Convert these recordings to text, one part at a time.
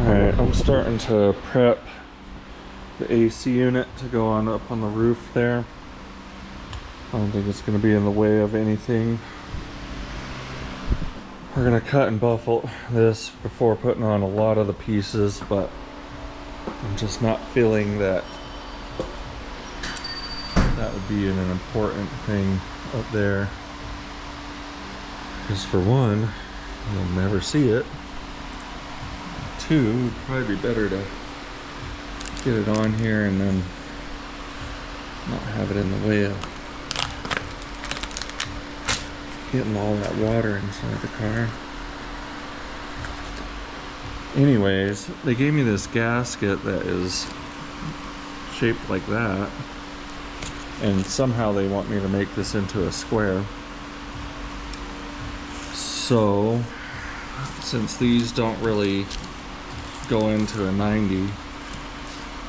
Alright, I'm starting to prep the AC unit to go on up on the roof there. I don't think it's going to be in the way of anything. We're going to cut and buffle this before putting on a lot of the pieces, but I'm just not feeling that that would be an important thing up there. Because for one, you'll never see it. Two, it would probably be better to get it on here and then not have it in the way of getting all that water inside the car. Anyways, they gave me this gasket that is shaped like that, and somehow they want me to make this into a square. So, since these don't really go into a 90, I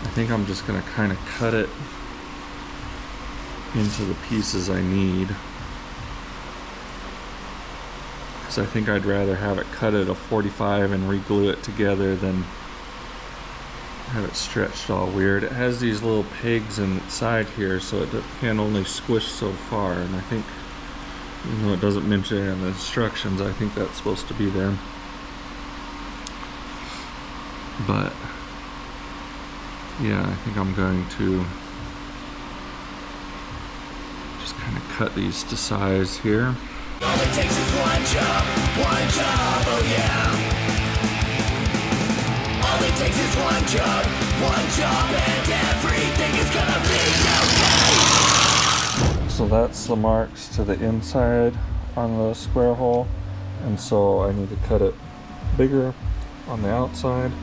think I'm just going to kind of cut it into the pieces I need. Because I think I'd rather have it cut at a 45 and re-glue it together than have it stretched all weird. It has these little pegs inside here, so it can only squish so far, and I think, even though it doesn't mention it in the instructions, I think that's supposed to be there. But yeah, I think I'm going to just kind of cut these to size here. All it takes is one job, oh yeah. All it takes is one job, and everything is gonna be okay. So that's the marks to the inside on the square hole, and so I need to cut it bigger on the outside,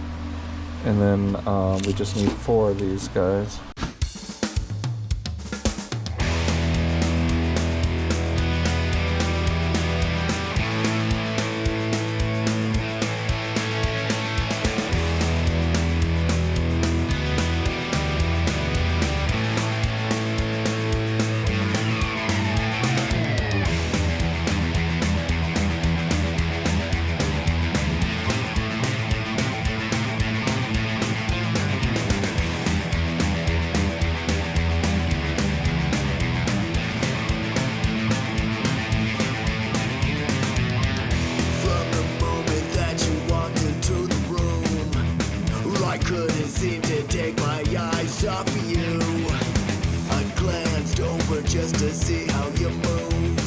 and then we just need 4 of these guys. Just to see how you move.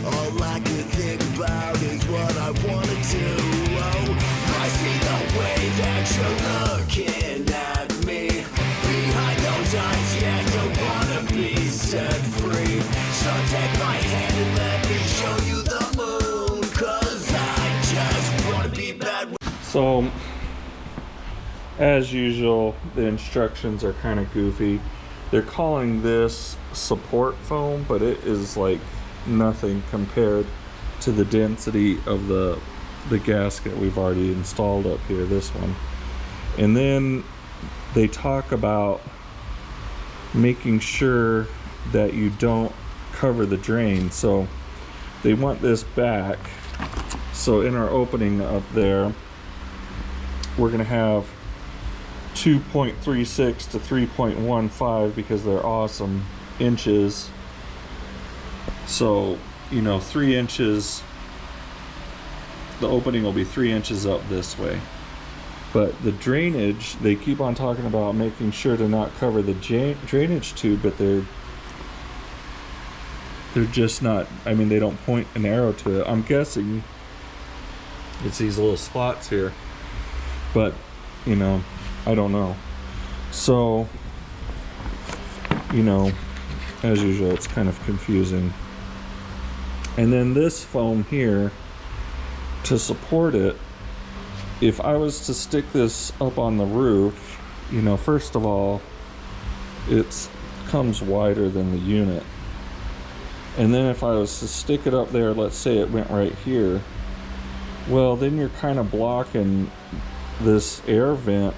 All I could think about is what I wanna do. Oh, I see the way that you're looking at me. Behind those eyes, yeah, you wanna be set free. So take my hand and let me show you the moon. 'Cause I just wanna be bad. So, as usual, the instructions are kind of goofy. They're calling this support foam, but it is like nothing compared to the density of the gasket we've already installed up here, this one. And then they talk about making sure that you don't cover the drain. So they want this back. So in our opening up there, we're gonna have 2.36 to 3.15 because they're awesome inches. So, you know, 3 inches, the opening will be 3 inches up this way. But the drainage, they keep on talking about making sure to not cover the drainage tube, but they're just not, I mean, they don't point an arrow to it. I'm guessing it's these little spots here, but you know, I don't know. So, you know, as usual, it's kind of confusing. And then this foam here, to support it, if I was to stick this up on the roof, you know, first of all, it comes wider than the unit. And then if I was to stick it up there, let's say it went right here, well, then you're kind of blocking this air vent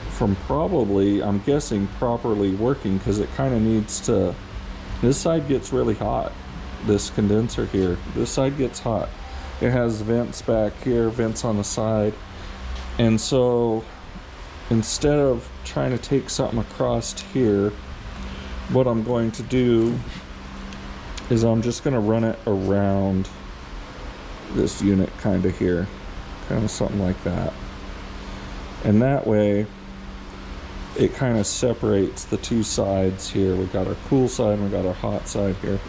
from probably, I'm guessing, properly working, because it kind of needs to, this side gets really hot, this condenser here, this side gets hot. It has vents back here, vents on the side, And so instead of trying to take something across here, what I'm going to do is I'm just going to run it around this unit kind of here, kind of something like that. And that way it kind of separates the two sides here. We've got our cool side and we've got our hot side here.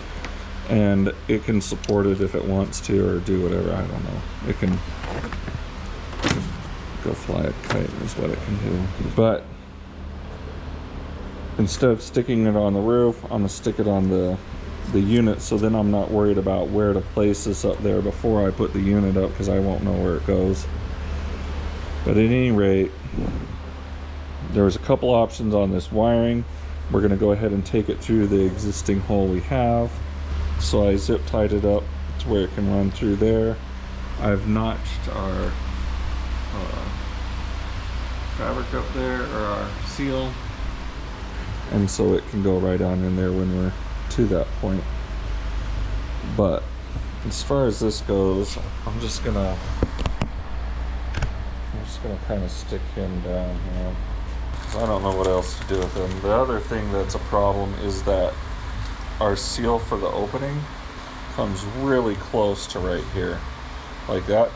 And it can support it if it wants to, or do whatever, I don't know. It can go fly a kite is what it can do. But instead of sticking it on the roof, I'm gonna stick it on the unit, so then I'm not worried about where to place this up there before I put the unit up, because I won't know where it goes. But at any rate, there's a couple options on this wiring. We're gonna go ahead and take it through the existing hole we have. So I zip tied it up to where it can run through there. I've notched our fabric up there, or our seal, and so it can go right on in there when we're to that point. But as far as this goes, I'm just gonna kind of stick him down here. I don't know what else to do with him. The other thing that's a problem is that our seal for the opening comes really close to right here. Like that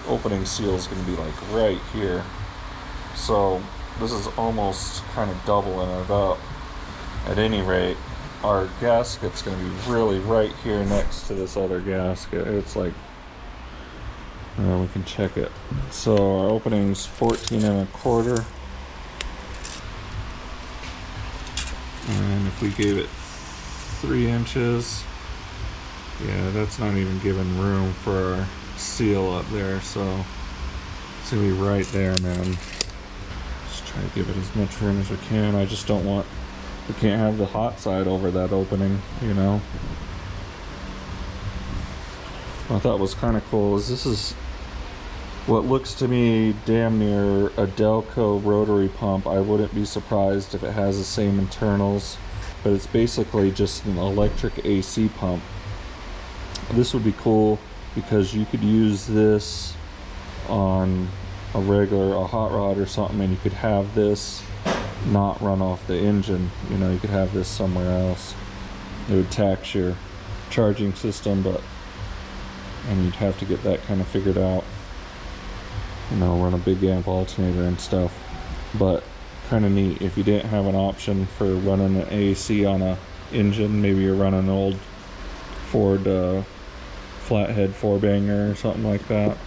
opening seal is going to be like right here. So this is almost kind of doubling it up. At any rate, our gasket's going to be really right here next to this other gasket. It's like, we can check it. So our opening's 14 1/4. And if we gave it 3 inches, yeah, that's not even giving room for our seal up there, so it's gonna be right there, man. Just try to give it as much room as we can. I just don't want, we can't have the hot side over that opening, you know. What I thought was kind of cool is this is what looks to me damn near a Delco rotary pump. I wouldn't be surprised if it has the same internals, but it's basically just an electric AC pump. This would be cool because you could use this on a hot rod or something, and you could have this not run off the engine. You know, you could have this somewhere else. It would tax your charging system, and you'd have to get that kind of figured out. You know, run a big amp alternator and stuff. But kind of neat if you didn't have an option for running an AC on a engine. Maybe you're running an old Ford flathead 4-banger or something like that.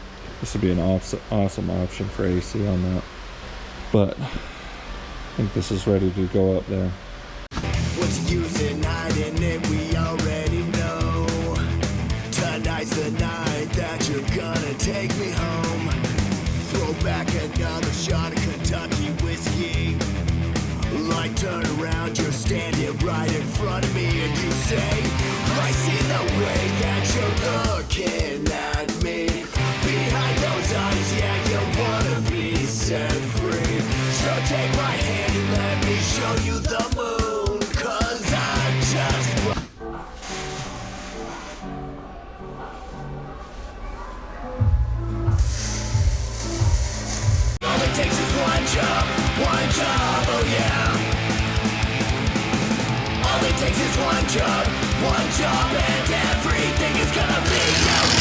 This would be an awesome option for AC on that. But I think this is ready to go up there. What's the use in hiding it? We already know. Tonight's the night that you're gonna take me home. Throw back another shot of Kentucky whiskey. Like turn around, you're standing right in front of me, and you say, I see the way that you're looking at me. Behind those eyes, yeah, you wanna be set free. So take my hand and let me show you the moon, 'cause I just... All it takes is one job, oh yeah. All it takes is one job, and everything is gonna be alright.